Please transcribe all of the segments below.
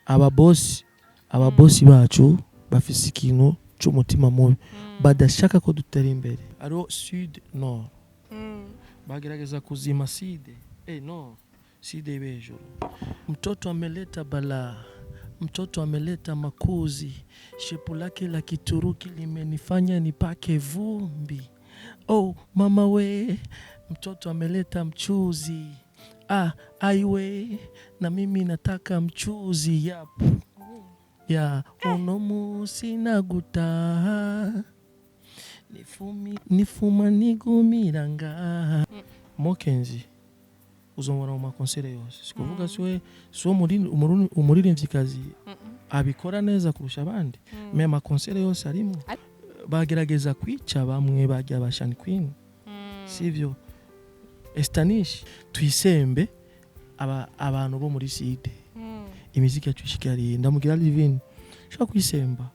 ababosi bacu bafise ikintu cy'umutima mubi badashaka ko dutera imbere aro sud nord bagerageza kuzima side no side bejoro mtoto ameleta balaa mtoto ameleta makuzi shepu lake la kituruki limenifanya nipake vumbi oh mama we mtoto ameleta mchuzi aiwe na mimi nataka mchuzi yap ya unomu sinaguta nifuma nigumiranga Mow'Kanzi uzongora mu makonsere yose sikuvuga so umuririmvyikazi abikora neza kurusha abandi me makonsere yose arimo bagerageza kwica bamwe bajya bashani queen sivyo Esther Nish tuyisembe abantu bo muri side imiziki yacu ishikari ndamugira living shaka kuyisemba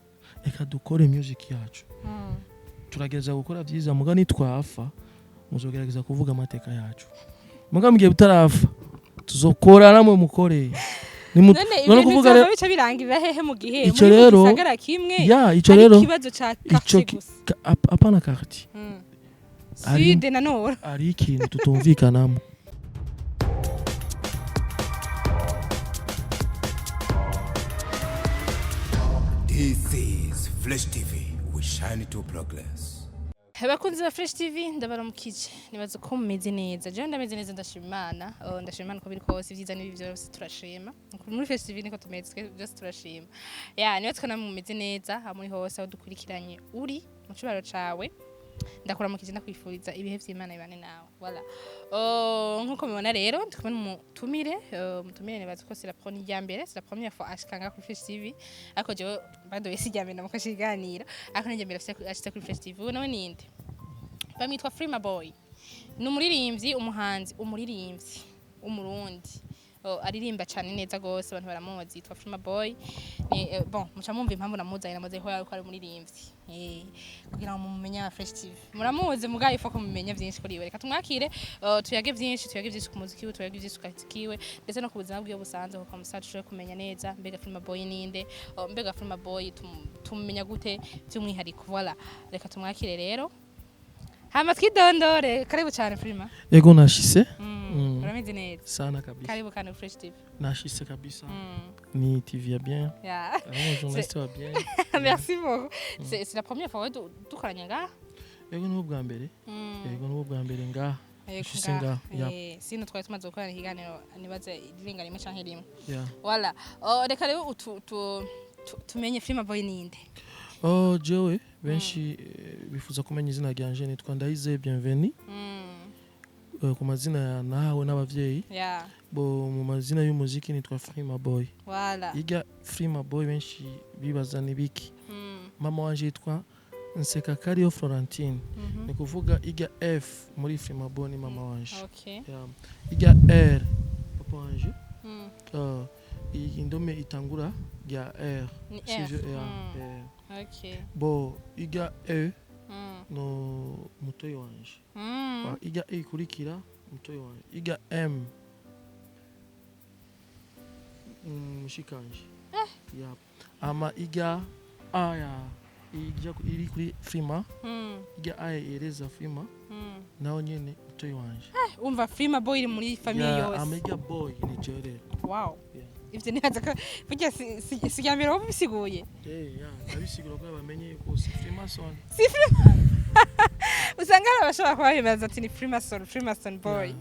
reka dukore music yacu turagereza gukora byiza muga nitwafa muzogerageza kuvuga amateka yacu muga mugiye butarafa tuzokora namwe mukore none kuvuga rero bica birangirira hehe mu gihe muri gisagara kimwe ico rero ikibazo ca quartier gusa apana quartier sud na nord ari ikintu tutumvikanamo This is Flash TV. We shine to progress. Abakunzi ba Fresh TV ndabaramukije nibaza ko mumeze neza je ndameze neza ndashimana ko biri kose ivyiza nibi byose turashima muri Fresh TV niko tumeze byose turashima niba twona mumeze neza muri hose aho dukurikiranye uri mu cubaro cawe ndakuramukije ndakwifuriza ibihe vy'Imana ibane nawe voilà nkuko mubona rero ndikumwe n'umutumire nibaza ko c'est la première fois ashikanga kuri Fresh TV ariko je badoye sijyamena mukashiganira ariko nje mbere ashitse kuri Fresh TV nawe ninde bamwitwa Freema boy n'umuririmbyi umuhanzi umuririmbyi umurundi aririmba cyane neza gose abantu baramuzi yitwa Freema boy bon muca mumva impamvu namuzanye namaze ko ari umuririmbyi kugira ngo mumenye Fresh TV muramuzi mugaye foko mumenya byinshi kuri we reka tumwakire tuyage byinshi ku muziki we tuyage byinshi katikiwe ndetse no ku buzima bwiwe busanzwe ko kamusacu kumenya neza mbega Freema boy ninde mbega Freema boy tumenya gute by'umwihariko voilà reka tumwakire rero hama twidondore karibu cyane Freema ego nashise urameze neza sana kabisa karibu kana Fresh TV nashise kabisa ni TV ya bien journaliste wa bien merci beaucoup c'est la première fois dukoranya nga ego n'ubwo bwa mbere nga shisinga sino twari tumaze gukorana ikiganiro nibaze irenga rimwe canke rimwe voilà reka rero tumenye Freema boy ninde jewe benshi bifuza kumenya izina ryanje nitwa Ndayize Bienvenue ku mazina nahawe n'abavyeyi bo mu mazina y'umuziki nitwa Freema boy voilà iga Freema boy benshi bibaza nibiki mama wanje yitwa Nsekakariyo Florentine ni kuvuga iga F muri Freema boy ni mama wanje iga R papa wanje indome itangura ya R bo iga E no mutoyi wanje iga E kurikira mutoyi wanje iga M mushikanje ama iga A iri kuri Freema iga A ereza Freema naho nyene mutoyi wanje umva Freema boy iri muri famille yose ama iga boy ni jere wow ivyo nihaza ko burya siyambere wo bisiguye abisigura ko bamenye ko si Freema son usanga abashaka kwahibaza ati ni Freema son boy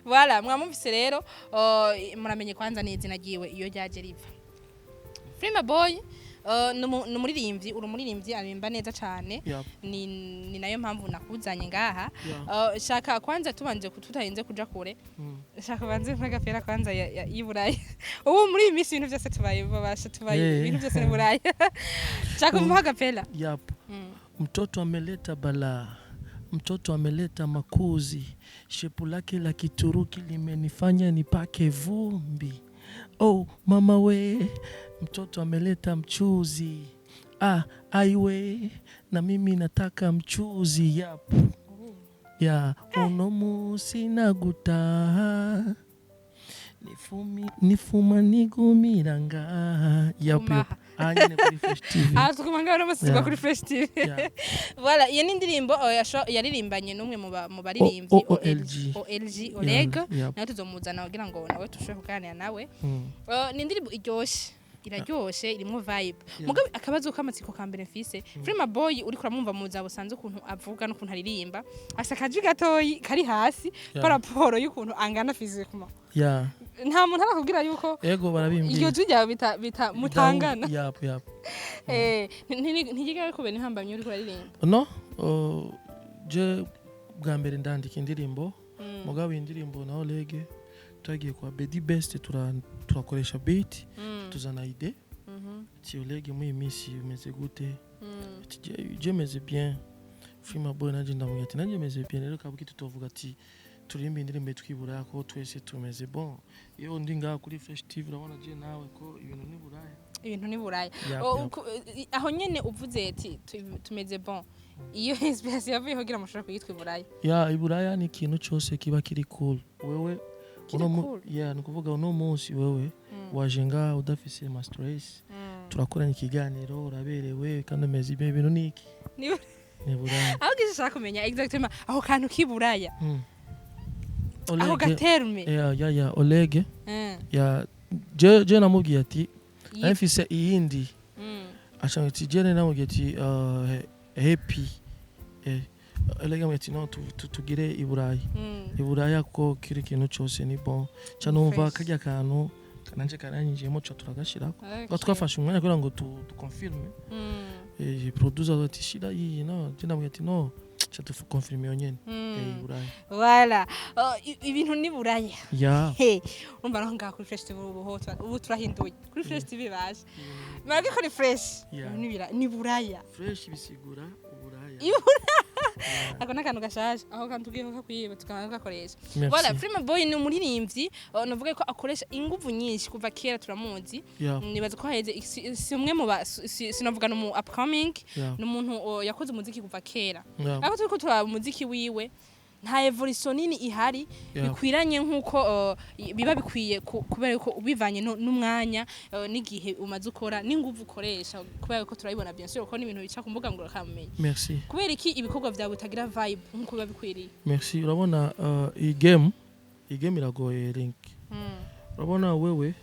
voilà mwamumvise rero muramenye kwanza neza nagiwe iyo ryaje riva Freema boy numuririmbyi urumuririmbyi arimba neza cyane ni nayo mpamvu nakuzanye ngaha shaka kwanza tubanje kututayenze kuja kure shaka banze nkagapera kwanza y'Iburaya ubu muri iyi minsi ibintu byose tubaye ibintu byose n'Iburaya shaka muhagapela mtoto ameleta balaa mtoto ameleta makuzi shepu lake la kituruki limenifanya nipake vumbi oh mama we mtoto ameleta mchuzi aiwe na mimi nataka mchuzi yap unomu sinaguta nifuma nigumira ngaha yap Kumaha. nyine kuri Fresh TV tukuma ngaho n'amasigwa Yeah. kuri Fresh TV Yeah. voilà iyo ni indirimbo yaririmbanye n'umwe mu baririmbyi OLG Oleg Yeah. nawe tuzomuzana kugira ngo nawe tushobore kuganira nawe Mm. ni indirimbo iraryoshe irimo vibe Yeah. mugabe akabazo k'amatsiko ka mbere mfise Freema boy uri kuramwumva mu zabo sanze ukuntu avuga n'ukuntu aririmba asakaje gatoyi kari hasi Yeah. paraporo y'ukuntu angana physiquement Yeah. nta muntu arakubwira yuko Ego barabimbye. iryo jwi ryawe bita mutangana Yap. ntigigaye kubera intambamyi uri kuririmba No, je bwa mbere ndandika indirimbo mugabo indirimbo na Oleg twagiye kwa Bedi Best turakoresha beat tuzana ide ti Oleg mu imisi umeze gute je meze bien Freema boy nanje ndamubwira ati nanje meze bien rero kabuki tutovuga ati turimba indirimbo twibura ko twese tumeze bon iyo ndi ngaha kuri Fresh TV urabona je nawe ko ibintu ni buraya aho nyene uvuze ati tumeze bon iyo inspiration yavuye kugira mushobora kuyitwa iburaya iburaya ni ikintu cyose kiba kiri cool wewe ni kuvuga uno munsi wewe waje ngaha udafise ma stress turakoranye ikiganiro uraberewe kandi umeze ibintu niki ni buraya aho gishaka kumenya exactement aho kantu kiburaya aho gaterme Oleg je namubwiye ati afise iyindi ashanga ati je namubwiye ati happy Oleg ati no tugire iburaya ko kiri kintu cyose ni bon canumva kajya kantu kananje karanyijemo cyo turagashirako twafashe umwanya kugira ngo tukonfirme producer ati shida iyi no je namubwiye ati no cha tukonfirme yonyene iburaya voilà ibintu ni buraya umva naho ngaho kuri Fresh TV ubu turahinduye kuri Fresh TV baje marage ko ni fresh ni buraya fresh bisigura uburaya ako nakantu gashaje aho kantugiye ko kwiba tukagakoresha voilà Freema boy ni umuririmbyi navuga ko akoresha inguvu nyinshi kuva kera turamuzi nibaza ko haheze si umwe mu sinavuga no mu upcoming n'umuntu yakoze umuziki kuva kera ariko turiko turaba umuziki wiwe nta evolution nini ihari bikwiranye nkuko biba bikwiye kubera ko ubivanye n'umwanya n'igihe umaze ukora n'inguvu ukoresha kubera ko turabibona bien sûr ko n'ibintu bica ku mbuga ngorokamenya merci kubera iki ibikorwa byawe bitagira vibe nkuko biba bikwiriye merci urabona iyi game iragoye link urabona wewe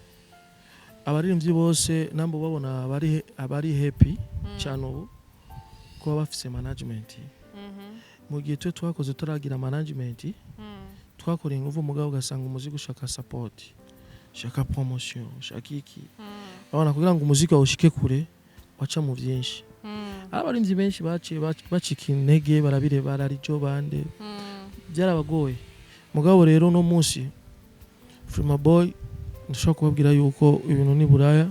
abaririmbyi bose nambo babona abari happy cyane ubu kuba bafise management mu gihe twakoze turagira management twakora ingufu mugabo ugasanga umuziki ushaka support ushaka promotion ushaka iki abana kugira ngo umuziki ushike kure waca mu byinshi abarinzi benshi bacika intege bararijo bande byarabagoye mugabo rero no munsi Freema boy ndashaka kubabwira yuko ibintu ni buraya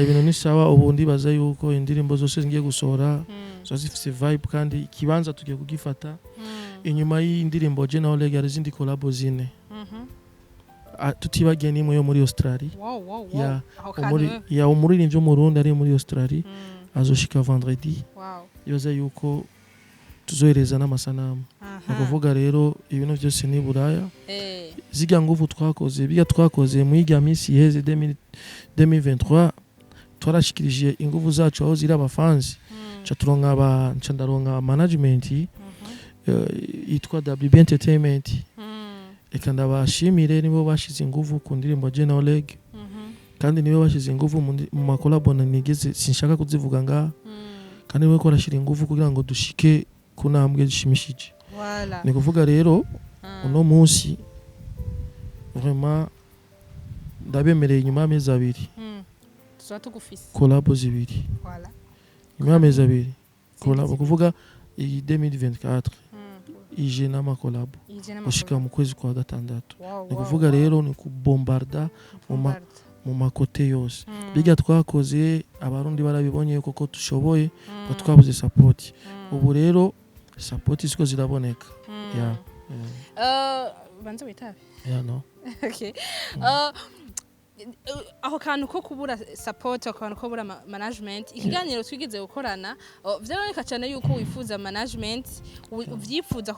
ibintu ni sawa ubundi baza yuko indirimbo zose ngiye gusohora zifite vibe kandi ikibanza tugiye kugifata inyuma y'indirimbo je na Oleg ari zindi collabo zine tutibagiye nimwe yo muri Australia umuririmbyi w'umurundi ari muri Australia azoshika vendredi yoza yuko tuzohereza n'amasanamu nakuvuga rero ibintu byose ni buraya ziga nguvu twakoze mu yiga minsi iheze 2023 twarashikirije inguvu zacu aho ziri abafanzi ndaronka management yitwa WB Entertainment eka ndabashimire nibo bashize inguvu ku ndirimbo je na Oleg kandi nibo bashize inguvu mu makolabo nigeze sinshaka kuzivuga ngaha kandi nibo korashira inguvu kugira ngo dushike kunambwe zishimishije ni kuvuga rero uno munsi vraiment ndabemereye inyuma y'amezi abiri kolabo zibiri nyuma y'amezi abiri kolabo kuvuga iyi 2024 ije n'amakolabo ushika mu kwezi kwa gatandatu ni kuvuga rero ni kubombarda mu makote yose bijya twakoze abarundi barabibonye koko tushoboye ko twabuze support ubu rero support siko ziraboneka banze witabe no okay aho kantu ko kubura support aho kantu ko kubura management ikiganiro twigeze gukorana vyaboneka cyane yuko wifuza management uvyifuza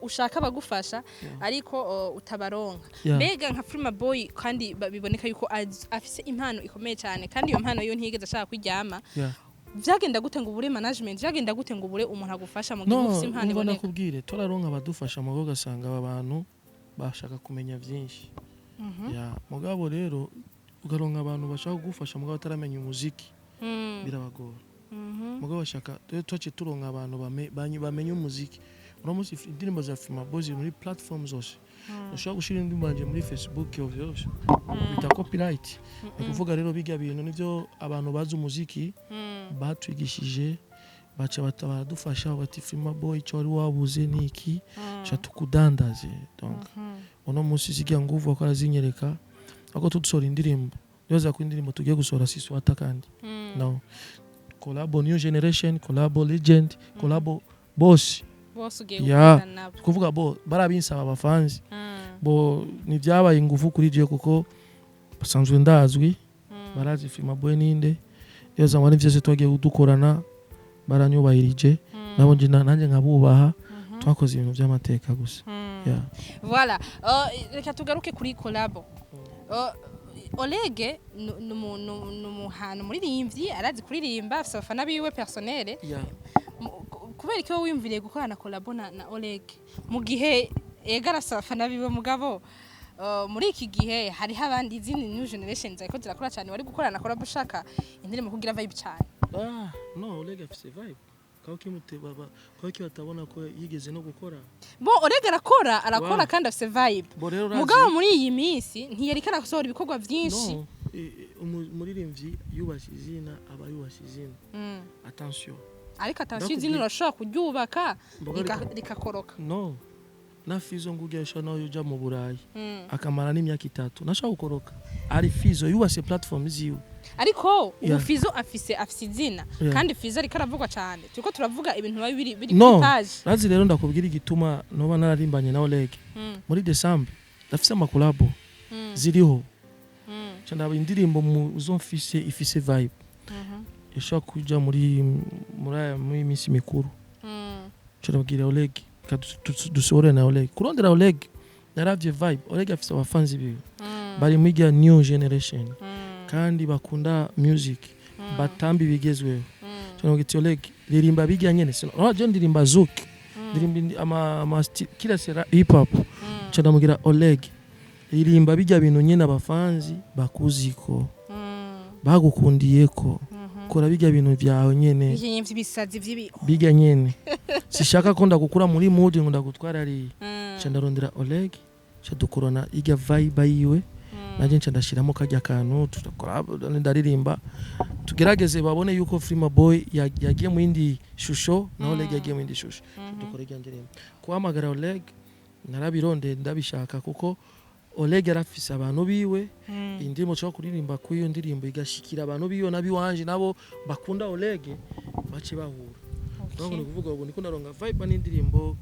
ushaka bagufasha ariko utabaronka mbega nka Freema boy kandi biboneka yuko afise impano ikomeye cyane kandi iyo mpano yo ntigeze ashaka kwijyama vyagenda gute ngo ubure management vyagenda gute ngo ubure umuntu agufasha mu gihe ufise impano iboneka nakubwire turaronka abadufasha mu gasanga aba bantu bashaka kumenya byinshi mugabo rero ugaronka abantu bashaka kugufasha mugabo ataramenya umuziki birabagora mugabo bashaka twace turonka abantu bamenye umuziki uramutse indirimbo za Freema boys muri platforms zose ushaka gushira indirimbo banje muri Facebook yose bita copyright ukuvuga rero bijya bintu nivyo abantu bazi umuziki batwigishije baca baradufasha bati Freema boy cyo wari wabuze niki cha tukudandaze donc uno musi sigira nguvu ko arazinyereka ako tudusora indirimbo yoza ku indirimbo tugiye gusora sisi watakandi no collabo new generation collabo legend collabo boss ugiye gukorana nabo kuvuga barabinsaba abafanzi nivyabaye ingufu kuri je kuko basanzwe ndazwi barazi Freema boy ninde yoza mwari vyose twagiye kudukorana baranyubahirije nabo nje nanje nkabubaha twakoze ibintu by'amateka gusa voilà reka tugaruke kuri collabo Olege numuhano muri rimvyi arazi kuririmba afite abafana biwe personnel kubera ko wimviriye gukorana collabo na Olege mu gihe egarasa abafana biwe mugabo muri iki gihe hari abandi izindi new generations ariko zirakora cyane bari gukorana collabo shaka indirimbo kugira vibe cyane no Olege afite vibe kwa kimutebaba kwa batabona ko yigeze no gukora Olege arakora kandi afite vibe mugabo muri iyi minsi ntiyari karasohora ibikorwa byinshi umuririmbyi yubashye izina aba yubashye izina attention ariko attention izina urashaka kuryubaka rikakoroka no na Fizo ngugesha nayo uja mu Burayi akamara n'imyaka 3 nashaka gukoroka ari Fizo yubashye platform ziwe ariko Fizo afise izina kandi Fizo ariko aravugwa cyane turiko turavuga ibintu biri kuri page razi rero ndakubwira igituma noba nararimbanye na Olege muri December ndafise amakolabo ziriho cyane indirimbo uzomfise ifise vibe yashaka kuja muri misi mikuru cyarabwira Olege dusore na Olege kurondera Olege naravye vibe Olege afise abafanzi biwe bari muri new generation kandi bakunda music batambi bigezweho cyane giti Olege ririmba bijya nyene sino je ndirimba zouk ndirimba ama kila sera hip hop cyane mugira Olege ririmba bijya bintu nyene abafanzi bakuziko bagukundiyeko kora bijya bintu vyawe nyene ibintu bisazi vyibi bijya nyene sishaka ko ndagukura muri mood ngo ndagutwara ari cyane rondera Olege cyadukorona ijya vibe yiwe naje nca ndashiramo kajya kantu tutakora ndaririmba tugerageze babone yuko Freema boy yagiye mu indi shusho na Olege yagiye mu indi shusho dukora ijya ndirimbo kuhamagara Olege narabironde ndabishaka kuko Olege arafise abantu biwe indirimbo cyo kuririmba ku iyo ndirimbo igashikira abantu biyo nabiwanje nabo bakunda Olege bace bahura donc ni kuvuga ubu niko naronga vibe n'indirimbo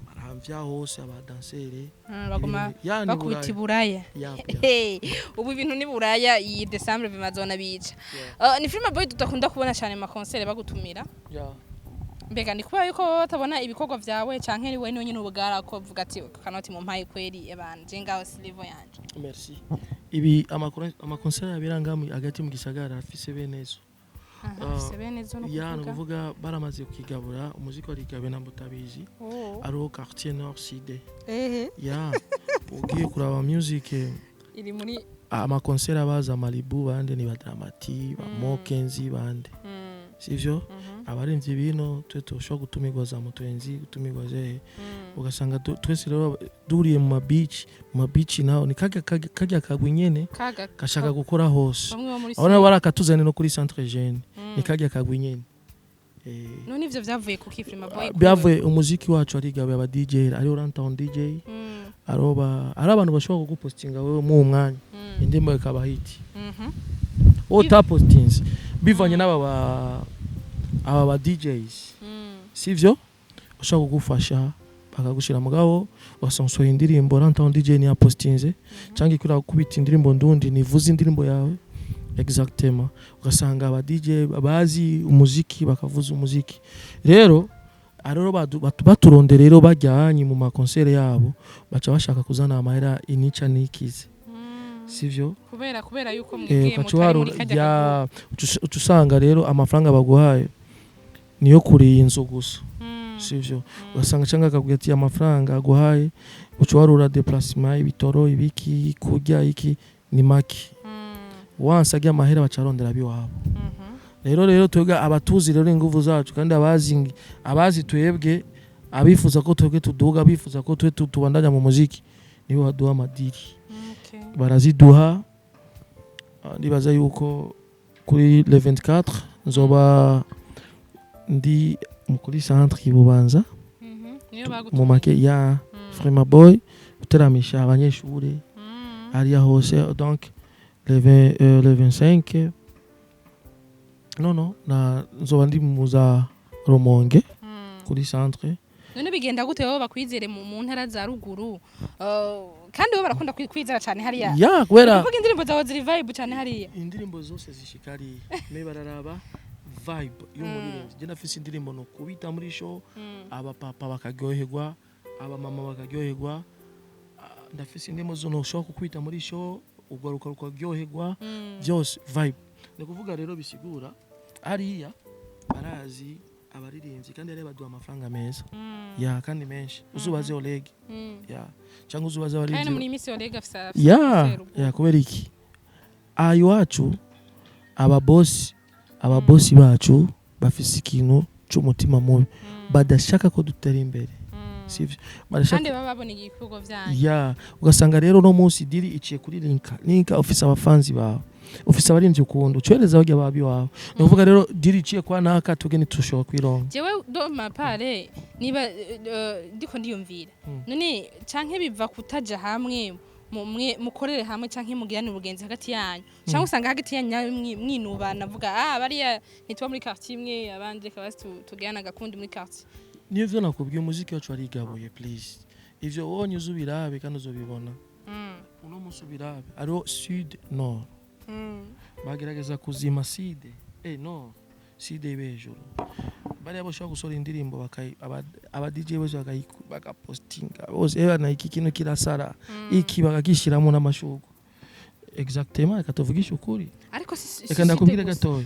baramvya hose abadansere bagoma bakubita Iburaya ubu ibintu ni Buraya iyi December bimazona bica ni Freema boy tutakunda kubona cyane ma concert bagutumira mbega ni kuba yuko batabona ibikorwa vyawe canke riwe niwe nyine ubugara ko vuga ati kanoti mu mpaye kweri ebanje ngaho slivo yanje merci ibi ama concert abiranga hagati mu gisagara afise benezo sebenezo no kuvuga baramaze kugabura umuziki wari gabe na mutabizi aro quartier nord sud ugiye kuraba music iri muri ama concert abaza Malibu bande ni badramati ba Mow'Kanzi bande sivyo abarinzi bino twe tushobora gutumirwa za mutwenzi gutumirwa je ugasanga twese rero duriye mu beach naho ni kajya kagwinyene kashaka gukora hose abona barakatuzane no kuri centre jeune ni kajya kagwinyene none ivyo vyavuye ku Freema boy byavuye umuziki wacu ari gabe aba DJ ari Rantown DJ aroba ari abantu bashobora kugupostinga wewe mu mwanya indimbo ikaba hit postings bivanye n'aba DJs sivyo ushaka kugufasha akagushira mugabo wasansoye indirimbo rantaho DJ ni apostinze cyangwa ikura kubita indirimbo ndundi nivuze indirimbo yawe exactement ugasanga aba DJ bazi umuziki bakavuza umuziki rero arero baturonde rero bajyanye mu makonsere yabo baca bashaka kuzana amahera inica nikize sivyo kubera yuko mwebwe mutari muri kajya utusanga rero amafaranga baguhaye niyo kuri inzu gusa sivyo ugasanga cyangwa akabwira ati amafaranga aguhaye ucwarura déplacement ibitoro ibiki kujya iki ni maki wansajya amahera bacarondera biwabo rero twebwe abatuzi rero inguvu zacu kandi abazi twebwe abifuza ko twebwe tuduga abifuza ko twe tubandanya mu muziki nibo baduha amadiri baraziduha ndibaza yuko kuri le 24 nzoba ndi mukuri centre y'Ububanza mu make ya Freema boy uteramisha abanyeshure ariya hose donc le 25 non na nzoba ndi muza Rumonge kuri centre none bigenda gute wowe bakwizere mu ntara za ruguru kandi bo barakunda kwizera cyane hariya ya kwera kuvuga indirimbo zawe ziri vibe cyane hariya indirimbo zose zishikari me bararaba vibe y'umuririmbyi je nafise indirimbo no kubita muri show aba papa bakaryoherwa aba mama bakaryoherwa ndafise indirimbo zo no show kubita muri show ugaruka rukaryoherwa byose vibe ni kuvuga rero bisigura hariya barazi abaririmbyi kandi rero baduha amafaranga meza ya kandi menshi uzubaze Oleg ya cyangwa uzubaze abaririmbyi kandi muri misi Oleg afisa ya kubera iki ayo wacu ababosi bacu bafise ikintu cy'umutima mubi badashaka ko dutera imbere sivyo kandi baba babona igikorwa byanyu ya ugasanga rero no munsi diri iciye kuri linka office abafanzi bawe office abarinzi ukunda ucereza bajya babi wawe nuvuga rero diri iciye kwa naka tugeni tushobora kwironga jewe do mapare niba ndiko ndiyumvira none canke biva kutaja hamwe mukorere hamwe canke mugirane ubugenzi hagati yanyu canke usanga hagati yanyu mwinubana vuga bariya nitwa muri quartier imwe abandi kabasi tugirana gakundi muri quartier nivyo nakubwiye umuziki wacu ari gaboye please ivyo wonye uzubirabe kandi uzobibona uno musubirabe ari sud nord bagerageza kuzima side no side bejuru bari aboshaka gusora indirimbo aba DJ bose bakapostinga bose na iki kintu kirasara iki bakagishiramo n'amashugo exactement akatovugisha ukuri ariko reka ndakubwira gatoya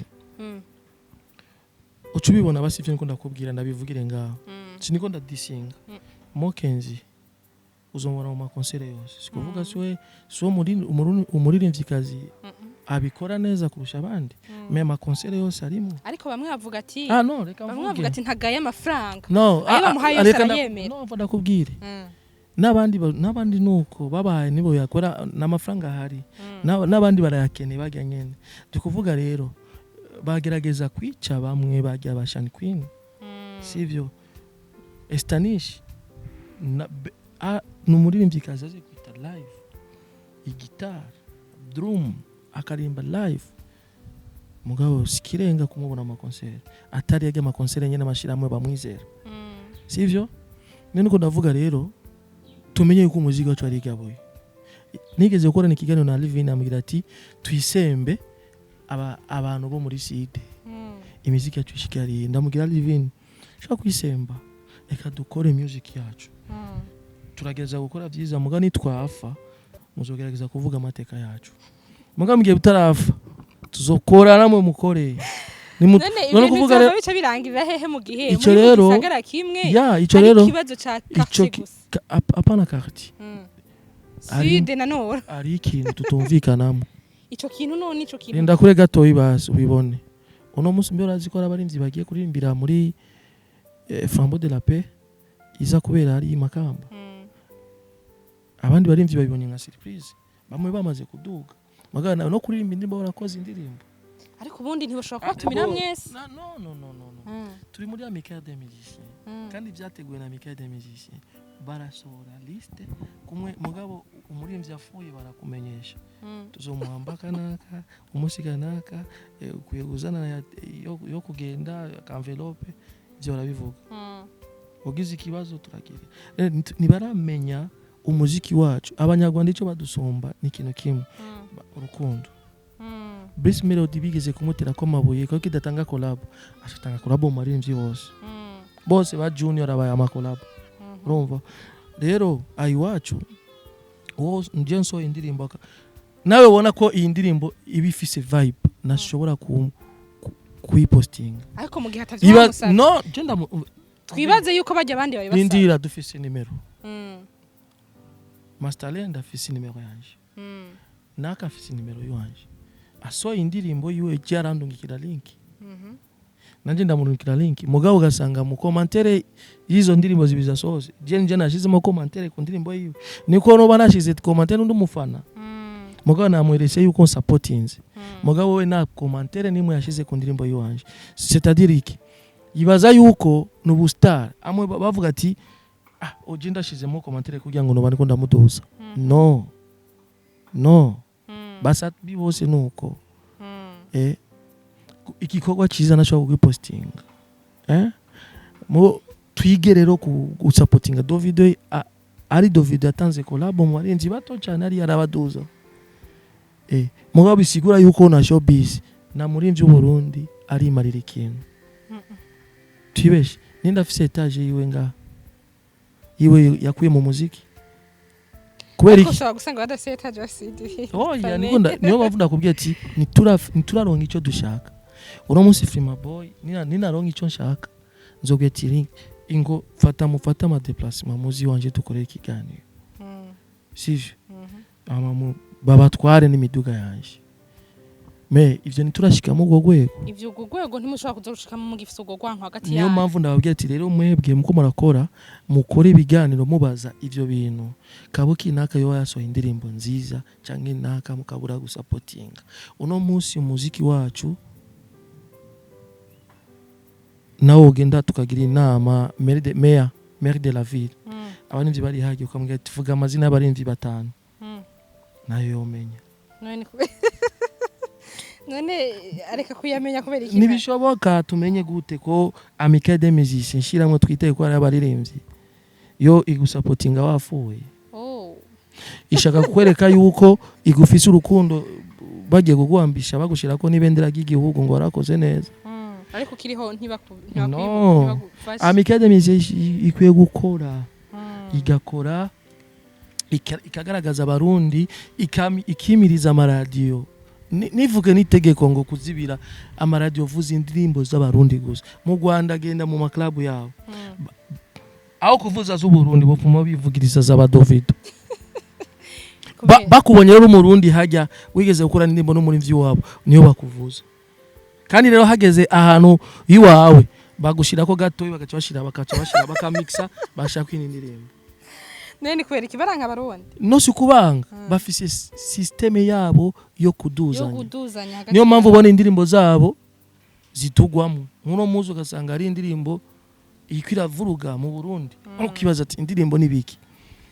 ucubibona basivye nko ndakubwira ndabivugire ngaho siniko ndadisinga Mow'Kanzi uzomora mu makonsere yose sikuvuga so umuririmvyikazi abikora neza kurusha abandi me makonsere yose arimo ariko bamwe bavuga ati no reka bamwe bavuga ati ntagaye amafaranga no reka ndakubwire n'abandi nuko babaye nibo yakora n'amafaranga hari n'abandi barayakeneye bajya nyene ndikuvuga rero bagerageza kwica bamwe bajya abashani queen sivyo Esther Nish n'umuririmbyikazi aje kwita live igitar drum akarimba live mugabo sikirenga kumubona amakonsere atari yage amakonsere nyene amashiramwe bamwizera sivyo nene ko ndavuga rero tumenye yuko umuziki wacu ari gaboye nigeze gukora n'ikiganiro na Livine amubwira ati twisembe abantu bo muri side imiziki yacu ishikariye ndamubwira Livine shaka kwisemba reka dukore music yacu turagereza gukora byiza muga nitwafa muzogerageza kuvuga amateka yacu muga mugiye butarafa tuzokora namwe mukore none kuvuga rero bica birangirira hehe mu gihe ico rero gisagara kimwe ico rero ikibazo ca quartier gusa apana quartier side na nora ari ikintu tutumvikanamo ico kintu none ico kintu nda kure gato ibase ubibone uno munsi mbyo razikora abarimvyi bagiye kurimbira muri Flambeau de la Paix iza kubera ari Makamba abandi barimvyi babibonye nka surprise bamwe bamaze kuduga magana no kuririmba indirimbo barakoze indirimbo ariko ubundi ntibashobora kubatumira mwese no turi muri Amicale des Musiciens kandi byateguwe na Amicale des Musiciens barasohora liste kumwe mugabo umurimvyi afuye barakumenyesha tuzomuhamba kanaka umusiganaka kuye kuzana yo kugenda envelope byo barabivuga ugize ikibazo turagira nibaramenya umuziki wacu abanyarwanda icyo badusomba ni ikintu kimwe urukundo Bruce Melody bigeze kumutera ko mabuye ko kidatanga collab ashatanga collab mu maririmbyi bose ba junior abaye amakolab urumva rero ayiwacu wo njenso indirimbo nawe ubona ko iyi ndirimbo ibifise vibe nashobora kuyipostinga ariko mu gihe atavyo no genda twibaze yuko bajya abandi babibasa indira dufise nimero Masterland afise nimero yanje naka afise nimero yanje aso indirimbo yiwe cyarandungikira link nanje ndamurungikira link mugabo gasanga mu commentaire yizo ndirimbo zibiza sose je nashizemo commentaire ku ndirimbo yiwe niko no banashize commentaire ndumufana mugabo namwerese yuko supportinze mugabo we na commentaire nimwe yashize ku ndirimbo yiwanje c'est-à-dire iki yibaza yuko nubu star amwe bavuga ati oje ndashizemo commentaire kugira ngo nobane ko ndamuduza no basa bibose nuko igikorwa cyiza nashobora kugipostinga mu twigerero ku supportinga Davido ari Davido yatanze collab mu barenzi bato cyane ari yarabaduza mugabo bisigura yuko na showbiz na murinzi w'Uburundi ari marira ikintu twibeshe ninda afise etage yiwe yakuye mu muziki kubera iki ushobora gusanga badafise etage ya CD ya niyo bavuga kubwiye ati nituraronka icyo dushaka uno munsi Freema boy ninaronka icyo nshaka nzogetiringa ingo fata ama déplacement muzi wanje dukoreye ikiganiro sije babatware n'imiduga yanje me ivyo niturashika mu gogwego ivyo gogwego ntimushobora kuzorushika mu gifise gogwanko hagati niyo mpamvu ndababwira ati rero mwebwe muko murakora mukore ibiganiro mubaza ivyo bintu kabuki naka yo yasohoye indirimbo nziza canke naka mukabura gusupportinga uno munsi umuziki wacu nawo genda tukagira inama maire de la ville abanimvyi bari hagiye ukamubwira ati vuga amazina y'abarimvyi batanu nayo yomenya none areka kuyamenya kubera iki nibishoboka tumenye gute ko Amicale des Musiciens shiramwe twiteye ko ari abarimvyi yo igusupportinga wafuye ishaka kwereka yuko igufise urukundo bagiye kuguambisha bagushira ko nibendera ry'igihugu ngo warakoze neza ariko kiriho Amicale des Musiciens ikwiye gukora igakora ikagaragaza abarundi ikimiriza amaradiyo nivuge nitegeko ngo kuzibira amaradiyo vuza indirimbo z'abarundi gusa mu Rwanda agenda mu maklabu yabo aho kuvuza z'Uburundi bopfuma bivugiriza z'aba Davido bakubonye rero umurundi hajya wigeze gukora indirimbo n'umurimvyi wabo niyo bakuvuza kandi rero hageze ahantu yiwawe bagushira ko gato bakaca bashira bakamixa bashaka kwindirimbo nene kwera ikibaranga abarundi no sikubanga bafise systeme yabo yo kuduzanya niyo mpamvu ubona indirimbo zabo zitugwamo nkuno muzo ugasanga ari indirimbo ikwira vuruga mu Burundi ukibaza ati indirimbo nibiki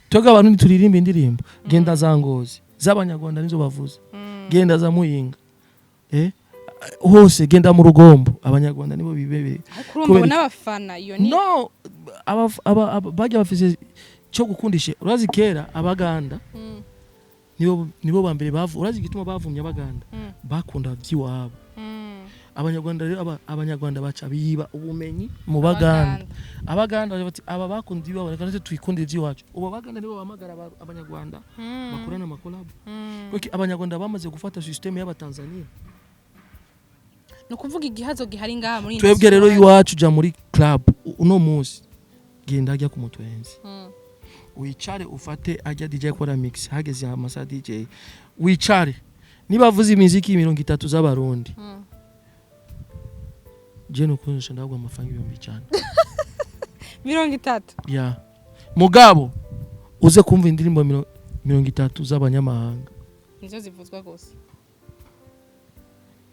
twega abantu turirimba indirimbo genda za Ngozi z'abanyarwanda nizo bavuza genda za Muyinga hose genda mu Rugombo abanyarwanda nibo bibebe kurumva n'abafana iyo ni no bajya bafise cyo gukundisha urazi kera abaganda nibo bambere urazi gituma bavumye abaganda bakunda vyiwabo abanyarwanda rero abanyarwanda baca biba ubumenyi mu baganda abaganda bati aba bakunda iwabo kandi twikundira vyiwacu ubo baganda nibo bamagara abanyarwanda bakorana amakolabo kuko abanyarwanda bamaze gufata system y'abatanzania no kuvuga igihazo gihari ngaha muri twebwe rero iwacu ja muri club uno munsi genda ajya ku mutwenzi wicare ufate ajya DJ kora mix hageze amasa DJ wicare niba avuze imiziki 30 z'abarundi je no kunsha ndagwa amafaranga 1000 cyane 30 ya mugabo uze kumva indirimbo 30 z'abanyamahanga nizo zivuzwa gose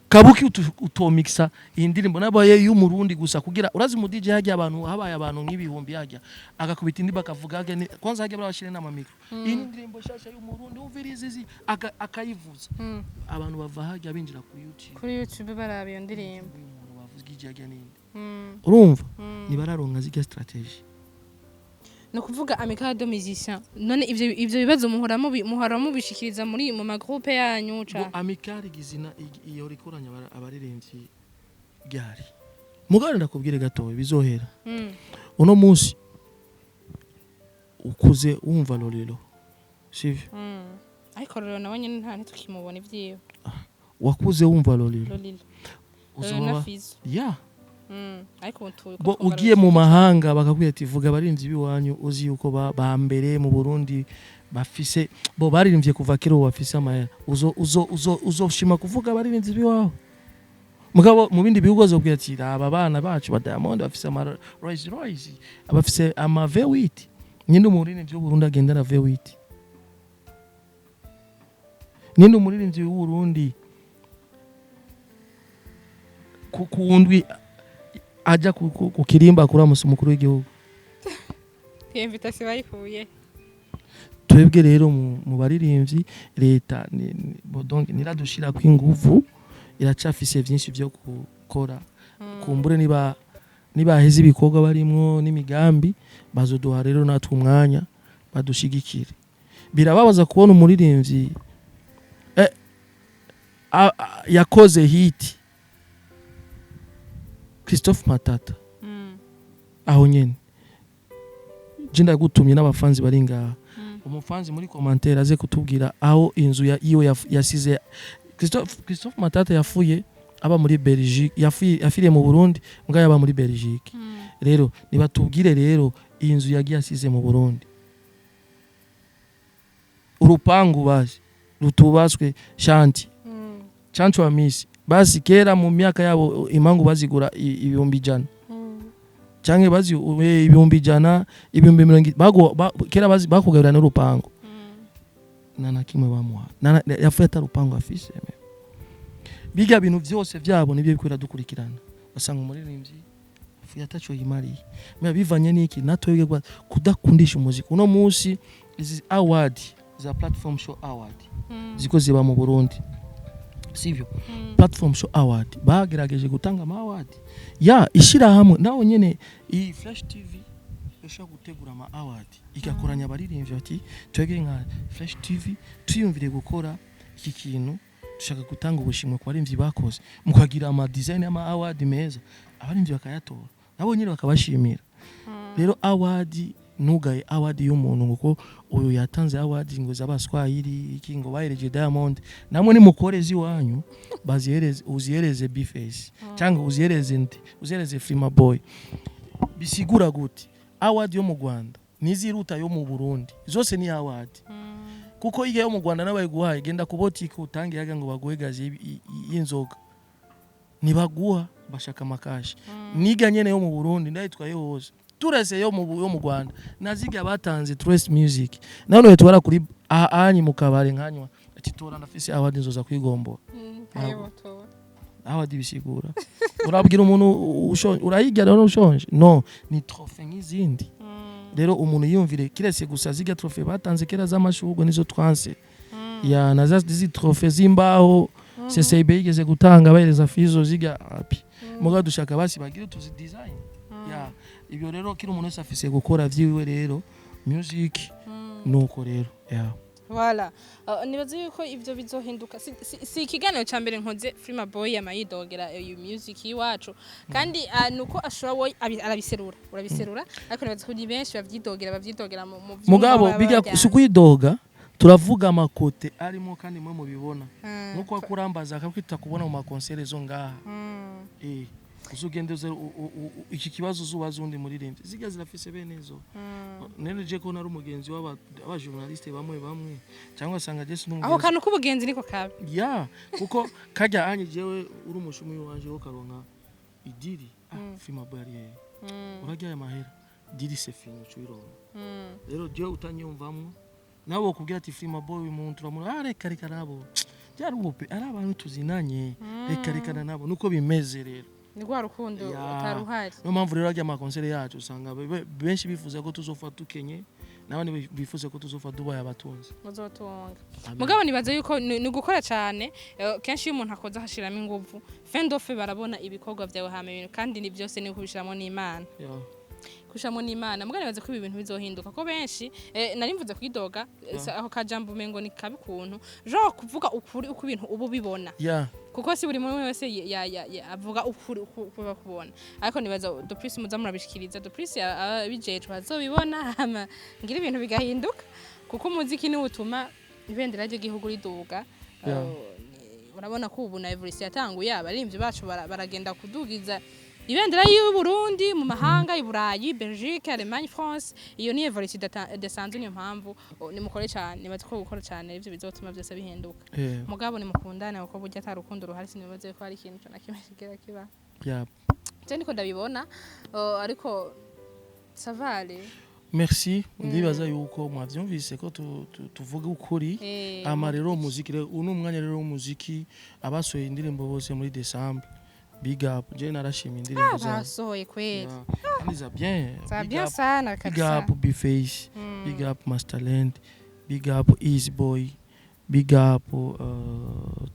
kabuki utomixa indirimbo nabaye y'umurundi gusa kugira urazi mu DJ hajya abantu habaye abantu nk'ibihumbi hajya agakubita indi bakavuga kwanza hajya barashire n'amamikro indirimbo shasha y'umurundi uvirizizi akayivuza abantu bava hajya binjira kuri YouTube barabe iyo ndirimbo bavuga DJ hajya ninde urumva nibararonka zige strategy no kuvuga amicale de musiciens none ivyo bibazo muhora mubishikiriza muri mu magroupe yanyu ca amicale gizina iyo rikoranya abaririmbyi gari mugari ndakubwire gatowe bizohera uno munsi ukuze wumva lolilo sivyo ariko rero nawe nyine nta ntitukimubona ivyiwe wakuze wumva lolilo uzaba ya ariko bo ugiye mu mahanga bakakubwira ati vuga abarinzi biwanyu uzi yuko ba mbere mu Burundi bafise bo baririmbye kuva kero bafise amahera uzoshima kuvuga abarinzi biwawe mugabo mu bindi bihugu azobwira ati aba bana bacu ba Diamond bafise ama Rolls Royce abafise ama V8 nyine umuririmbyi w'u Burundi agendana V8 nyine umuririmbyi w'u Burundi kundwi aja kukirimba kuramusa umukuru w'igihugu invitation bayikuye twebwe rero mu baririmbyi leta donc niradushira kwinguvu iracafise byinshi byo gukora kumbure niba heze ibikorwa barimwo n'imigambi bazoduha rero natwe umwanya badushigikire birababaza kubona umuririmbyi yakoze hit Christophe Matata aho nyene jinda gutumye n'abafanzi bari ngaha umufanzi muri commentaire aze kutubwira aho inzu iyo yasize Christophe Matata yafuye aba muri Belgique yafiriye mu Burundi mbwa yaba muri Belgique rero nibatubwire rero inzu yagiye asize mu Burundi urupangu baje rutubaswe shanti chancho wa misi basi kera mu myaka yabo imangu bazigura 100 canke bazi 100 270 kera bazi bakugabira n'urupango nana kimwe bamuha nana yafuye atarupango afise biga bintu byose byabo nibyo bikwira dukurikirana basanga umuririmbyi afuye atacho yimari mya bivanye niki natwebwe kudakundisha umuziki uno munsi izi award za platform show award ziko ziba mu Burundi sivyo platform show award bagerageje gutanga ama award ya ishira hamwe nawo nyene iyi Flash TV esha gutegura ama award igakoranya abaririmbyi bati twege nka Flash TV tuyumvire gukora iki kintu dushaka gutanga ubushimwe ku baririmbyi bakoze mukagira ama design ama award meza abaririmbyi bakayatora nabo nyine bakabashimira rero award nugaye award y'umuntu nguko uyu yatanze award ngo z'abaswahili iki ngo bahereje Diamond namwe ni mukorezi wanyu bazihereze uzihereze Bface cyangwa uzihereze Freema boy bisigura gute award yo mu Rwanda niziruta yo mu Burundi zose ni award kuko iye yo mu Rwanda nabaye guhaye genda kubotike utange yaga ngo baguhegaje y'inzoga nibaguha bashaka makashi niga nyene yo mu Burundi ndayitwaye hose turese yo mu Rwanda naziga batanze Trace Music none twara kuri ahanyi mu kabare nkanywa ati tora ndafise award nzoza kwigombora award bisigura urabwira umuntu ushonje urayiga rero ushonje no ni trophée nk'izindi rero umuntu yumvire kirese gusa ziga trophée batanze kera z'amashurwe nizo twanse ya nazazi trophée zimbaho CCB igeze gutanga bahereza fizo ziga api muga dushaka basi bagira tuzi design ya ibyo rero kiri umuntu wese afise gukora vyiwe rero music nuko rero ya Voilà. Nibaze yuko ivyo bizohinduka si ikiganiro ca mbere nkoze Freema boy amayidogera iyo music yiwacu kandi nuko ashobora arabiserura urabiserura ariko nibaze ko ni benshi bavyidogera mu mugabo bijya sukuyidoga turavuga amakote arimo kandi mwe mubibona nuko akurambaza akakwita kubona mu makonsere zo ngaha uzugendeze iki kibazo zubaza undi muririmbyi ziga zirafise benezo nene je ko nari umugenzi w'aba journaliste bamwe cyangwa sanga je sinumugenzi aho kantu kubugenzi niko kabe ya kuko kajya anye jewe uri umushumi wanje wo karonka idiri Freema barriere urajya amahera diri se fini cyiro rero je utanyumvamwe nabo kubwira ati Freema boy umuntu turamura reka nabo byarupe ari abantu tuzinanye reka nabo nuko bimeze rero ni gwa rukundo utaruhari no mpamvu rero ajya amakonsere yacu usanga benshi bifuza ko tuzofa tukenye nabandi bifuza ko tuzofa dubaye abatunzi muzotunga mugabo nibaze yuko ni gukora cyane kenshi umuntu akoza hashiramo ingufu fendofe barabona ibikorwa byawe hame ibintu kandi ni byose ni kubishiramo n'Imana kushamo n'Imana mugane baze ko ibi bintu bizohinduka ko benshi nari mvuze kwidoga aho kajambo mengo ni kabi kuntu jo kuvuga ukuri uko ibintu ubu bibona kuko si buri muntu wese avuga ukuri uko bakubona ariko nibaza do plus muza murabishikiriza do plus bijeje bazobibona ngira ibintu bigahinduka kuko muziki ni utuma ibendera ry'igihugu riduga urabona ko ubu na evolution yatanguye abarimvye bacu baragenda kudugiza ibendera y'u Burundi mu mahanga i Burayi Belgique Allemagne France iyo ni evolution desanzwe niyo mpamvu ni mukore cyane nibaze ko gukora cyane ivyo bizotuma byose bihinduka mugabo ni mukundana uko burya atarukundo ruhari sinibaze ko hari ikintu cyo nakimwe kiba cyane ko ndabibona ariko savale merci ndibaza yuko mwavyumvise ko tuvuga ukuri ama rero muziki rero uno mwanya rero muziki abasoye indirimbo bose muri December big up je narashima indirimbo za basoye kweli za bien sana kabisa big up Bface big up Masterland big up Easy Boy big up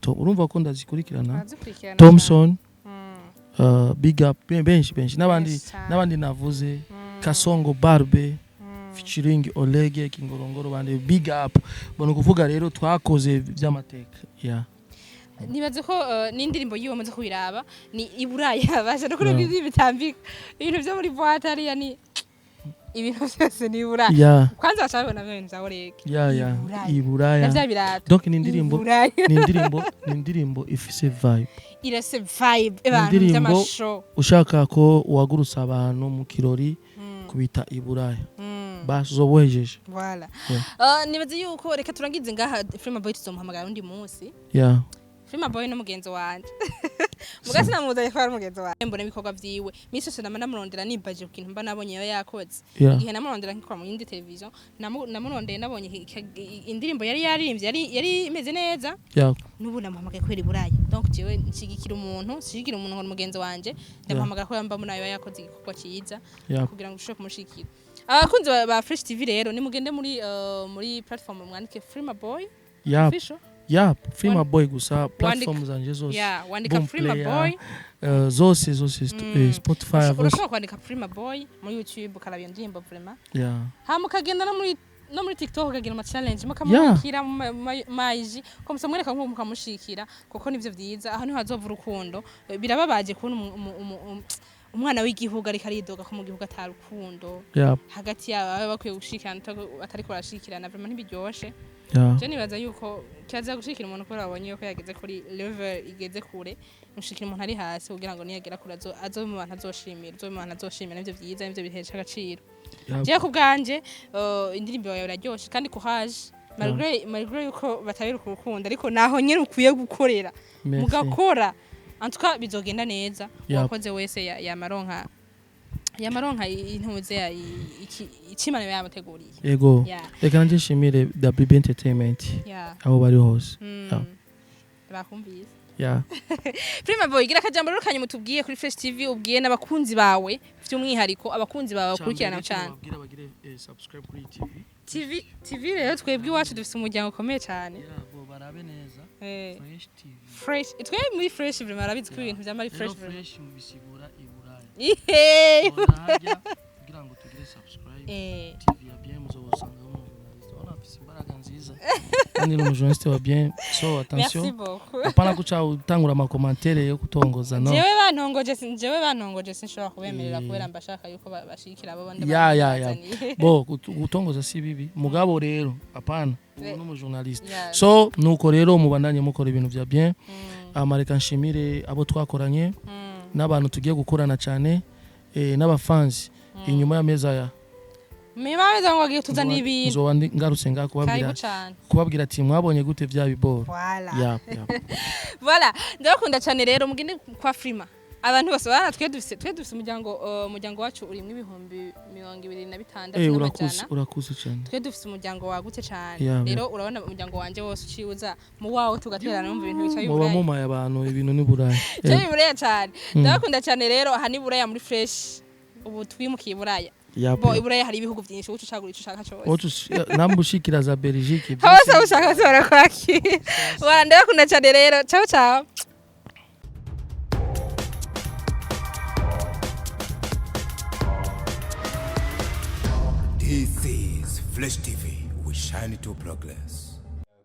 urumva ko ndazikurikirana Thompson big up benshi nabandi navuze Kasongo Barbe featuring Olege Kingorongoro bande big up bono kuvuga rero twakoze by'amateka nibaze ko n'indirimbo yiwe maze kubiraba ni Iburaya baje no kuri bitambika ibintu byo muri boîte ari yani ibintu byose ni Iburaya kwanza acabona byo nza Olege Iburaya donc ni indirimbo ifise vibe irase vibe abantu by'amasho ushaka ko uwagurusa abantu mu kirori kubita Iburaya bazobohejeje voilà nibaze yuko reka turangize ngaha Freema Boy tuzomuhamagara undi munsi Freema Boy no mugenzo wanje mugasi namudaye kwa mugenzo wanje mbone bikorwa vyiwe misose namurondera nibaje kukintu mba nabonye yo yakoze igihe namurondera nkikwa mu yindi television namurondeye nabonye indirimbo yari yarimvye yari imeze neza nubu namuhamagaye kwera Iburaya donc jewe nshigikira umuntu ngo mugenzo wanje ndamuhamagara ko yamba munayo yakoze igikorwa ciza kugira ngo ushobore kumushikira abakunzi ba Fresh TV rero nimugende muri platform mwandike Freema Boy official Freema Boy gusa platform zanje zose wandika Freema Boy zose Spotify urashobora kwandika Freema Boy muri YouTube ukarabya indirimbo vraiment mukagenda no muri TikTok ukagira ama challenge mukamukira maji ko musamwereka nko mukamushikira kuko nivyo vyiza aho niho hazova urukundo birababaje kubona umwana w'igihugu ari karidoga ko mu gihugu atarukundo hagati yabo bakwiye gushikirana atari ko rashikirana vraiment ntibiryoshe je nibaza yuko cyaza gushikira umuntu ko rabonye ko yageze kuri level igeze kure mushikira umuntu ari hasi kugira ngo niyagera kure azo mu bantu azoshimira nivyo vyiza nivyo bihesha agaciro je ku bwanje indirimbo yawe iraryoshe kandi courage malgré yuko batabira urukundo ariko naho nyene ukwiye gukorera mugakora antuka bizogenda neza wakoze wese yamaronka intuze ikimane yamuteguriye yego reka nje shimire WB Entertainment aho bari hose bakumvise Freema Boy gira kajambo rero kanye mutubwiye kuri Fresh TV ubwiye n'abakunzi bawe by'umwihariko abakunzi bawe bakurikirana cyane subscribe kuri TV rero twebwe iwacu dufite umuryango ukomeye cyane barabe neza Fresh TV Fresh itwe muri Fresh vraiment arabizi ko ibintu by'amari Fresh mu bisigura Iburaya kugira ngo tugire subscribe TV ya bien muzobusanga imbaraga nziza kandi n'umujournaliste wa bien so attention apana kuca utangura ama commentaire yo kutongoza no jewe bantongoje sinshobora kubemerera kubera mbashaka yuko bashikira abo bandi bo gutongoza si bibi mugabo rero apana n'umujournaliste so nuko rero mubandanye mukora ibintu vya bien amareka nshimire abo twakoranye n'abantu tugiye gukorana cyane n'abafans inyuma ya meza ya Mibariza ngo agiye tuzana ibintu. Nzobandi ngarutse kubabwira ati mwabonye gute vya biboro. Voilà. Ndakunda cyane rero mugende kwa Freema. Abantu bose bana twe dufise umuryango wacu uri mu ibihumbi 2026 urakuze cyane. Twe dufise umuryango wagutse cyane. Rero urabona umuryango wanje wose uciuza mu wawo tugaterana mu bintu bicaye Burayi. Muba mumaye abantu ibintu ni Burayi. Cyane Burayi cyane. Ndakunda cyane rero aha ni Burayi muri Fresh. Ubu twimukiye Burayi. Bo Iburaya hari ibihugu byinshi ucushaka cyose. Nambushikira za Belgique. Hose ushaka zora kwaki. Bora ndakunda cyane rero. Ciao ciao. Flash TV, we shine to progress.